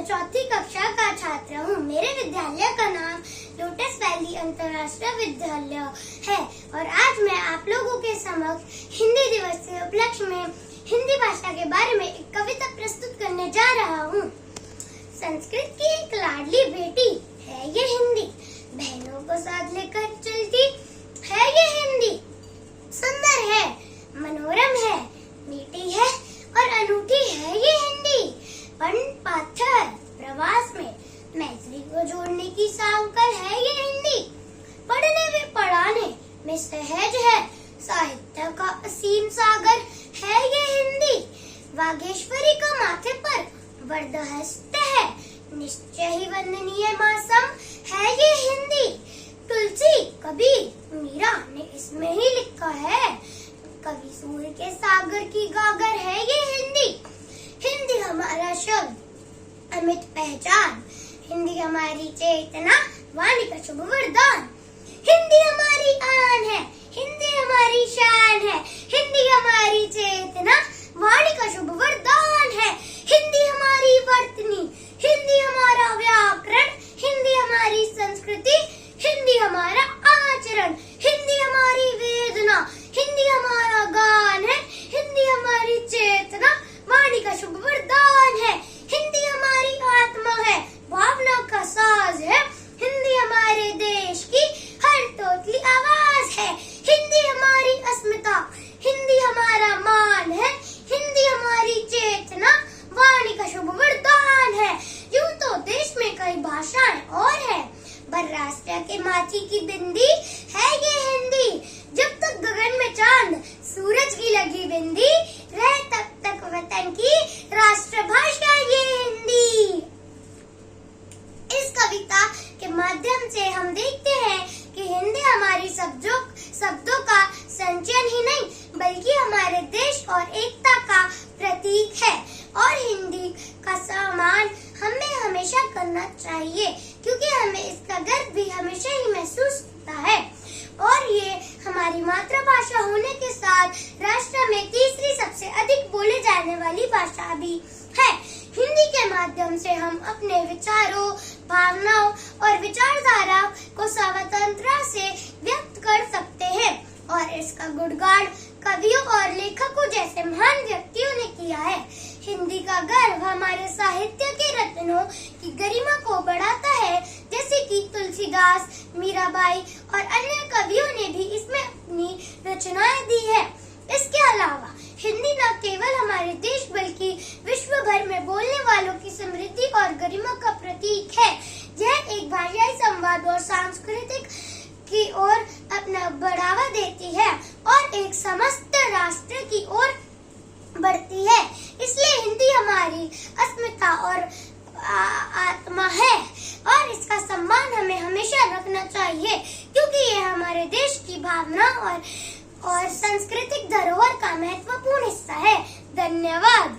चौथी कक्षा का छात्र हूँ। मेरे विद्यालय का नाम लोटस वैली अंतर्राष्ट्रीय विद्यालय है और आज मैं आप लोगों के समक्ष हिंदी दिवस के उपलक्ष्य में हिंदी भाषा के बारे में एक कविता प्रस्तुत करने जा रहा हूँ। संस्कृत की एक लाडली बेटी है ये हिंदी, बहनों को साथ लेकर चलती है ये हिंदी। सुंदर है, मनोरम है, मीठी है और अनूठी है ये हिंदी। वन पाथर प्रवास में मैत्री को जोड़ने की सावकल है ये हिंदी। पढ़ने में पढ़ाने में सहज है, साहित्य का असीम सागर है ये हिंदी। वागेश्वरी का माथे पर वरदहस्त है, निश्चय ही वंदनीय मासम है ये हिंदी। तुलसी कबीर मीरा ने इसमें ही लिखा है, कवि सूर्य के सागर की गागर है ये हिंदी। हिंदी हमारा शब्द अमित पहचान, हिंदी हमारी चेतना वाणी का शुभ वरदान। हिंदी हमारी आन है, हिंदी हमारी शान है, हिंदी हमारी चेतना वाणी का शुभ वरदान है। हिंदी हमारी वर्तनी, हिंदी हमारा व्याकरण, हिंदी हमारी संस्कृति, हिंदी हमारा आचरण। हिंदी हमारी वेदना, हिंदी हमारा गान है, हिंदी हमारी चेतना वाणी का शुभ वरदान है। हिंदी हमारी आत्मा है, भावना का साज है, हिंदी हमारे देश की हर तोतली आवाज है। हिंदी हमारी अस्मिता, हिंदी हमारा मान है, हिंदी हमारी चेतना वाणी का शुभ वरदान है। यूं तो देश में कई भाषाएं और है, पर राष्ट्र के माथी की बिंदी है ये हिंदी। जब तक गगन में चांद सूरज की लगी बिंदी रहे, तब तक वतन की राष्ट्रभाषा ये हिंदी। इस कविता के माध्यम से हम देखते हैं कि हिंदी हमारी शब्दों का संचयन ही नहीं बल्कि हमारे देश और एकता का प्रतीक है और हिंदी का सम्मान हमें हमेशा करना चाहिए क्योंकि हमें इसका गर्व भी हमेशा ही महसूस होता है और ये हमारी मातृभाषा होने के साथ राष्ट्र में तीसरी सबसे अधिक बोले जाने वाली भाषा भी है। हिंदी के माध्यम से हम अपने विचारों, भावनाओं और विचारधारा को स्वतंत्रता से व्यक्त कर सकते हैं और इसका गुणगान कवियों और लेखकों जैसे महान व्यक्तियों ने किया है। हिंदी का गर्व हमारे साहित्य के रत्नों की गरिमा को बढ़ाता है, जैसे कि तुलसीदास, मीराबाई और अन्य कवियों ने भी इसमें अपनी रचनाएं दी है। इसके अलावा हिंदी न केवल हमारे देश बल्कि विश्व भर में बोलने वालों की समृद्धि और गरिमा का प्रतीक है। यह एक भाषाई संवाद और सांस्कृतिक की ओर अपना बढ़ावा देती है और एक समस्त राष्ट्र की ओर बढ़ती है। इसलिए हिंदी हमारी अस्मिता और आत्मा है और इसका सम्मान हमें हमेशा रखना चाहिए क्योंकि ये हमारे देश की भावना और सांस्कृतिक धरोहर का महत्वपूर्ण हिस्सा है। धन्यवाद।